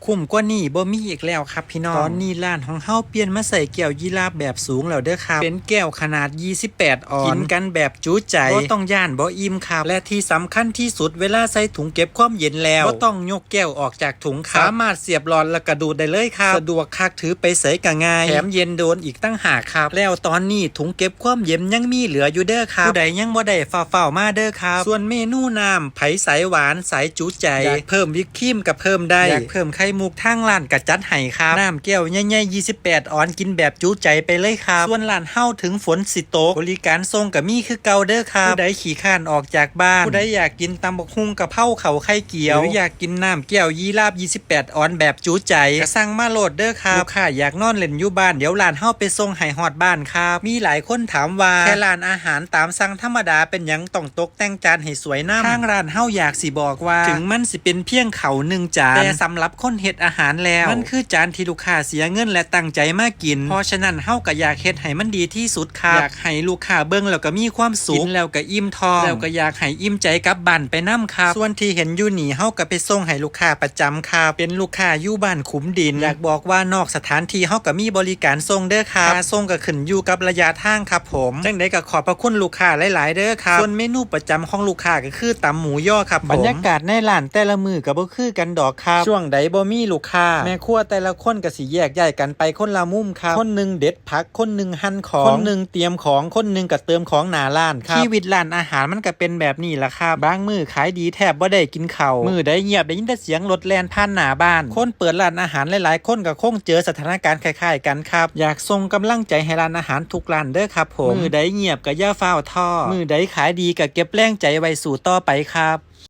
คุ้มกว่านี้บ่มีอีกแล้วครับพี่น้องตอนนี้ร้านของเฮาเปลี่ยนมาใส่แก้วยีราฟแบบสูงแล้วเด้อครับเป็นแก้วขนาด28ออนกินกันแบบจุใจบ่ต้องย่านบ่อิ่มครับและที่สำคัญที่สุดเวลาใส่ถุงเก็บความเย็นแล้วบ่ต้องยกแก้วออกจากถุงครับสามารถเสียบหลอดแล้วก็ดูดได้เลยครับสะดวกคักถือไปใส่ก็ง่ายแถมเย็นโดนอีกตั้งหากครับแล้วตอนนี้ถุงเก็บความเย็นยังมีเหลืออยู่เด้อครับผู้ใดยังบ่ได้ฝ่ามาเด้อครับส่วนเมนูน้ำไผ่สายหวานสายจุใจอยากเพิ่มวิปครีมก็เพิ่มได้อยากเพิ่มไข่มุกทางร้านก็จัดให้ครับน้ำแก้วใหญ่ๆ28ออนกินแบบจุใจไปเลยครับส่วนร้านเฮาถึงฝนสิตกบริการส่งก็มีคือเก่าเด้อครับผู้ใดขี้ข้านออกจากบ้านผู้ใดอยากกินตำบักหุ่งกะเพราเขาไข่เกี๊ยวหรืออยากกินน้ำแก้วยีราฟ28ออนแบบจุใจก็สั่งมาโหลดเด้อครับลูกค้าอยากนอนเล่นอยู่บ้านเดี๋ยวร้านเฮาไปส่งให้ฮอดบ้านครับมีหลายคนถามว่าแค่ร้านอาหารตามสั่งธรรมดาเป็นหยังต้องตกแต่งจานให้สวยนำทางร้านเฮาอยากสิบอกว่าถึงมันสิเป็นเพียงเขา1จานแต่สำหรับคนเฮ็ดอาหารแล้วมันคือจานที่ลูกค้าเสียเงินและตั้งใจมากินเพราะฉะนั้นเฮาก็อยากเฮ็ดให้มันดีที่สุดครับอยากให้ลูกค้าเบิ่งแล้วก็มีความสุขกินแล้วก็อิ่มท้องแล้วก็อยากให้อิ่มใจกลับบ้านไปนำครับส่วนที่เห็นอยู่นี่เฮาก็ไปส่งให้ลูกค้าประจำครับเป็นลูกค้าอยู่บ้านขุมดินอยากบอกว่านอกสถานที่เฮาก็มีบริการส่งเด้อครับค่าส่งก็ขึ้นอยู่กับระยะทางครับผมจังได๋ก็ขอบพระคุณลูกค้าหลายๆเด้อครับส่วนเมนูประจำของลูกค้าก็คือตำหมูย่อครับบรรยากาศในร้านแต่ละมื้อก็บ่คือกันดอกครับช่วงใดบ่มีลูกค้าแม่ครัวแต่ละคนก็สิแยกย้ายกันไปคนละมุมครับคนนึงเด็ดผักคนนึงหั่นของคนนึงเตรียมของคนนึงก็เติมของหน้าร้านครับชีวิตร้านอาหารมันก็เป็นแบบนี้ล่ะครับบางมื้อขายดีแทบบ่ได้กินข้าวมื้อใดเงียบได้ยินแต่เสียงรถแล่นผ่านหน้าบ้านคนเปิดร้านอาหารหลายๆคนก็คงเจอสถานการณ์คล้ายๆกันครับอยากส่งกำลังใจให้ร้านอาหารทุกร้านเด้อครับผมมื้อใดเงียบก็อย่าฟ้าวท้อมื้อใดขายดีก็เก็บแรงใจไว้สู่ต่อไปครับ